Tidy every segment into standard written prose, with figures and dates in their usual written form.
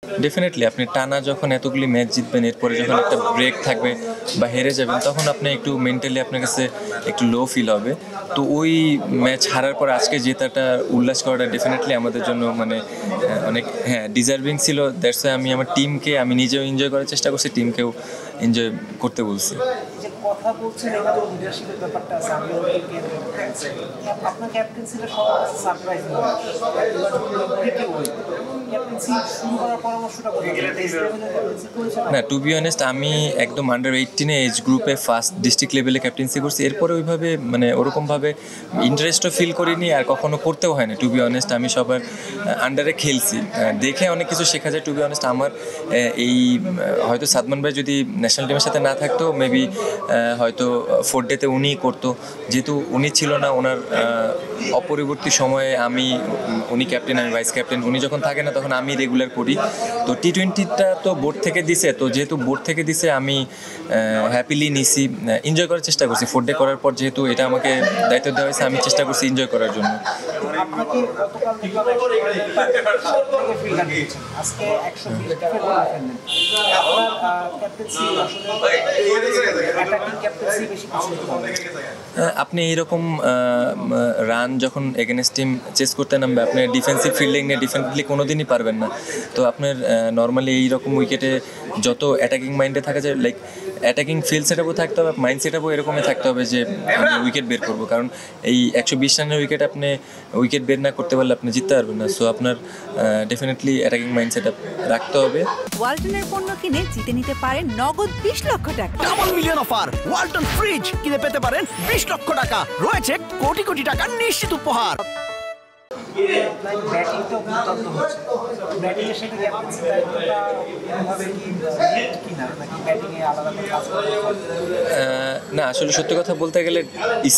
Definitely আপনি টানা যখন এতগুলি ম্যাচ জিতবেন, এরপরে যখন একটা ব্রেক থাকবে বা হেরে যাবেন, তখন আপনি একটু মেন্টালি আপনার কাছে একটু লো ফিল হবে। তো ওই ম্যাচ হারার পর আজকে জেতাটা, উল্লাস করাটা ডেফিনেটলি আমাদের জন্য মানে অনেক ডিজার্ভিং ছিল। দ্যাটস ওয়াই আমি আমার টিমকে, আমি নিজেও এনজয় করার চেষ্টা করছি, টিমকেও এনজয় করতে বলছি। যে কথা বলছেন এখানে লিডারশিপের ব্যাপারটা আছে, আমি আপনার ক্যাপ্টেন্সিটা সবার কাছে সারপ্রাইজ ক্যাপ্টেন্সি শুরু করার পরামর্শটা না, টু বি অনেস্ট আমি একদম আন্ডার 18 এজ গ্রুপে ফার্স্ট ডিস্ট্রিক্ট লেভেলে ক্যাপ্টেন্সি করছি। এরপরে ওইভাবে মানে ওরকমভাবে ইন্টারেস্টও ফিল করিনি, আর কখনো করতেও হয় না। টু বি অনেস্ট আমি সবার আন্ডারে খেলছি, দেখে অনেক কিছু শেখা যায়। টু বি অনেস্ট আমার এই হয়তো সাদমান ভাই যদি ন্যাশনাল টিমের সাথে না থাকতো, মেবি হয়তো 4th ডেতে উনিই করতো। যেহেতু উনি ছিল না, ওনার অপরিবর্তী সময়ে উনি ক্যাপ্টেন, আমি ভাইস ক্যাপ্টেন। উনি যখন থাকে না তখন আমি রেগুলার করি। তো T20টা তো বোর্ড থেকে দিছে, তো যেহেতু বোর্ড থেকে দিছে আমি হ্যাপিলি নিছি, এনজয় করার চেষ্টা করছি। 4th ডে করার পর যেহেতু এটা আমাকে দায়িত্ব দেওয়া হয়েছে, আমি চেষ্টা করছি এনজয় করার জন্য। আপনি এইরকম রান যখন এগেনস্ট টিম চেস করতে নামবে, আপনি ডিফেন্সিভ ফিল্ডিং নিয়ে ডিফেন্সিভলি কোনো দিনই পারবেন না। তো আপনার নর্মালি এইরকম উইকেটে যত অ্যাটাকিং মাইন্ডে থাকা যায়, লাইক অ্যাটাকিং ফিল্ড সেট আপও থাকতে হবে, মাইন্ড সেট আপও এরকমই থাকতে হবে যে আমি উইকেট বের করবো। কারণ এই 120 রানের উইকেট আপনি উইকেট বের না করতে পারলে আপনি জিততে পারবেন না। সো আপনার definitely attacking mind set up রাখতে হবে। ওয়ালটনের পণ্য কিনে জিতে নিতে পারেন নগদ 20 লক্ষ টাকা। Double million offer, Walton fridge কিনে পেতে পারেন 20 লক্ষ টাকা। রয়েছে কোটি কোটি টাকার নিশ্চিত উপহার। ব্যাটিংটাও দুর্দান্ত হচ্ছে, ব্যাটিংয়ের সাথে ক্যাপ্টেন্সি দায়িত্বটা কিনা নাকি ব্যাটিংয়ে আলাদা কাজ না, আসলে সত্যি কথা বলতে গেলে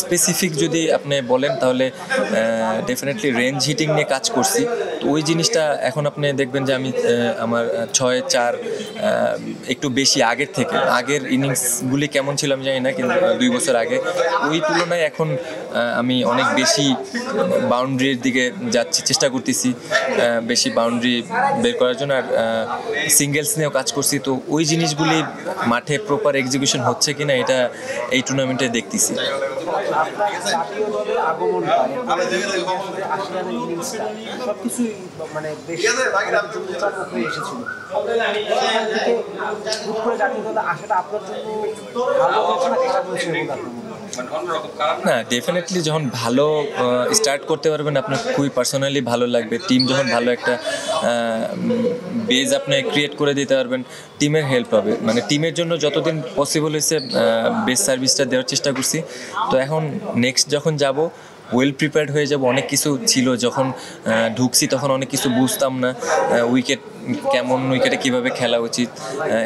স্পেসিফিক যদি আপনি বলেন, তাহলে ডেফিনেটলি রেঞ্জ হিটিং নিয়ে কাজ করছি। তো ওই জিনিসটা এখন আপনি দেখবেন যে আমি আমার 6-4 একটু বেশি আগের থেকে, আগের ইনিংসগুলি কেমন ছিল আমি জানি না, কিন্তু 2 বছর আগে ওই তুলনায় এখন আমি অনেক বেশি বাউন্ডারির দিকে যাচ্ছি, চেষ্টা করতেছি বেশি বাউন্ডারি বের করার জন্য। আর সিঙ্গেলস নিয়েও কাজ করছি। তো ওই জিনিসগুলি মাঠে প্রপার এক্সিকিউশন হচ্ছে কিনা, এটা এই টুর্নামেন্টে দেখতেছি। জাতীয় দলে আগমন সবকিছুই মানে বেশ চমক হয়ে এসেছিল। হুট করে জাতীয় দলে আসাটা আপনার জন্য ভালো হয়েছে না খারাপ হয়েছে না, ডেফিনেটলি যখন ভালো স্টার্ট করতে পারবেন আপনার খুবই পার্সোনালি ভালো লাগবে। টিম যখন ভালো একটা বেজ আপনি ক্রিয়েট করে দিতে পারবেন, টিমের হেল্প হবে। মানে টিমের জন্য যতদিন পসিবল হয়েছে বেস্ট সার্ভিসটা দেওয়ার চেষ্টা করছি। তো এখন নেক্সট যখন যাব, ওয়েল প্রিপেয়ার্ড হয়ে যাব। অনেক কিছু ছিল যখন ঢুকছি, তখন অনেক কিছু বুঝতাম না। উইকেট কেমন, উইকেটে কীভাবে খেলা উচিত,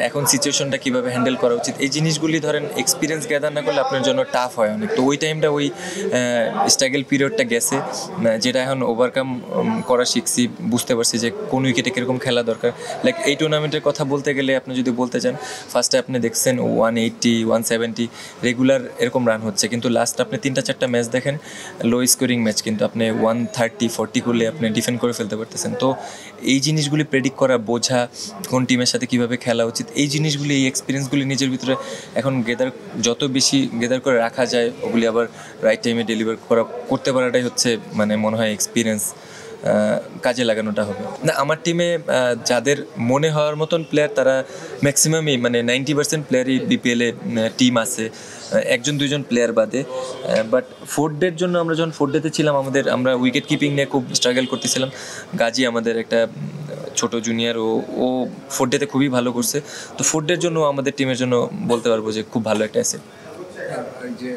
এখন সিচুয়েশনটা কীভাবে হ্যান্ডেল করা উচিত, এই জিনিসগুলি ধরেন এক্সপিরিয়েন্স গ্যাদার না করলে আপনার জন্য টাফ হয় অনেক। তো ওই টাইমটা, ওই স্ট্রাগল পিরিয়ডটা গেছে, যেটা এখন ওভারকাম করা শিখছি। বুঝতে পারছি যে কোন উইকেটে কীরকম খেলা দরকার। লাইক এই টুর্নামেন্টের কথা বলতে গেলে আপনি যদি বলতে চান, ফার্স্টে আপনি দেখছেন 180, 170 রেগুলার এরকম রান হচ্ছে, কিন্তু লাস্ট আপনি 3-4টা ম্যাচ দেখেন লো স্কোরিং ম্যাচ, কিন্তু আপনি 130, 40 করলে আপনি ডিফেন্ড করে ফেলতে পারতেছেন। তো এই জিনিসগুলি প্রেডিক্ট করা, বোঝা কোন টিমের সাথে কীভাবে খেলা উচিত, এই জিনিসগুলি, এই এক্সপিরিয়েন্সগুলি নিজের ভিতরে এখন যত বেশি গেদার করে রাখা যায়, ওগুলি আবার রাইট টাইমে ডেলিভার করতে পারাটাই হচ্ছে মানে মনে হয় এক্সপিরিয়েন্স কাজে লাগানোটা হবে। না, আমার টিমে যাদের মনে হওয়ার মতন প্লেয়ার, তারা ম্যাক্সিমামই মানে 90% প্লেয়ারই বিপিএলে টিম আছে, 1-2জন প্লেয়ার বাদে। বাট 4th ডের জন্য আমরা যখন 4th ডেতে ছিলাম, আমরা উইকেট কিপিং নিয়ে খুব স্ট্রাগল করতেছিলাম। গাজী আমাদের একটা ছোট জুনিয়র, ও 4th ডেতে খুবই ভালো করছে। তো 4th ডের জন্য আমাদের টিমের জন্য বলতে পারবো যে খুব ভালো একটা অ্যাসেট। যে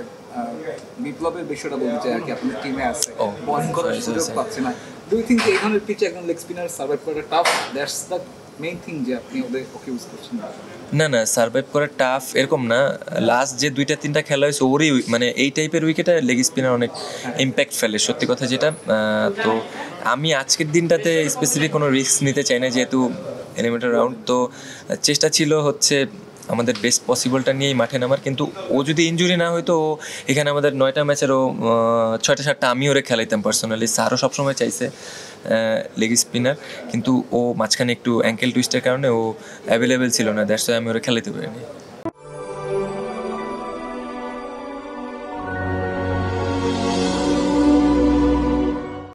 বিপ্লবের বিষয়টা বলতে চাই আর কি, আপনার টিমে আছে, বোলিং করার সুযোগ পাচ্ছে না। ডু ইউ থিঙ্ক এই ধরনের পিচে একজন লেগ স্পিনার সার্ভাইভ করাটা tough? That's the main thing যে আপনি ওকে ইউজ করছেন। না, সার্ভাইভ করা টাফ এরকম না। লাস্ট যে 2-3টা খেলা হয়েছে, ওরই মানে এই টাইপের উইকেটে লেগ স্পিনার অনেক ইম্প্যাক্ট ফেলে, সত্যি কথা যেটা। তো আমি আজকের দিনটাতে স্পেসিফিক কোনো রিস্ক নিতে চাই না, যেহেতু এলিমিনেটর রাউন্ড। তো চেষ্টা ছিল হচ্ছে আমাদের বেস্ট পসিবলটা নিয়েই মাঠে নামার। কিন্তু ও যদি ইনজুরি না হয়তো, ও এখানে আমাদের 9টা ম্যাচেরও 6টা-7টা আমি ওরে খেলাইতাম পার্সোনালি। স্যারও সবসময় চাইছে। লেগ স্পিনার, কিন্তু ও মাঝখানে একটু অ্যাঙ্কেল টুইস্টের কারণে ও অ্যাভেলেবেল ছিল না, দ্যাটস ওয়াই আমি ওরা খেলাতে পারিনি।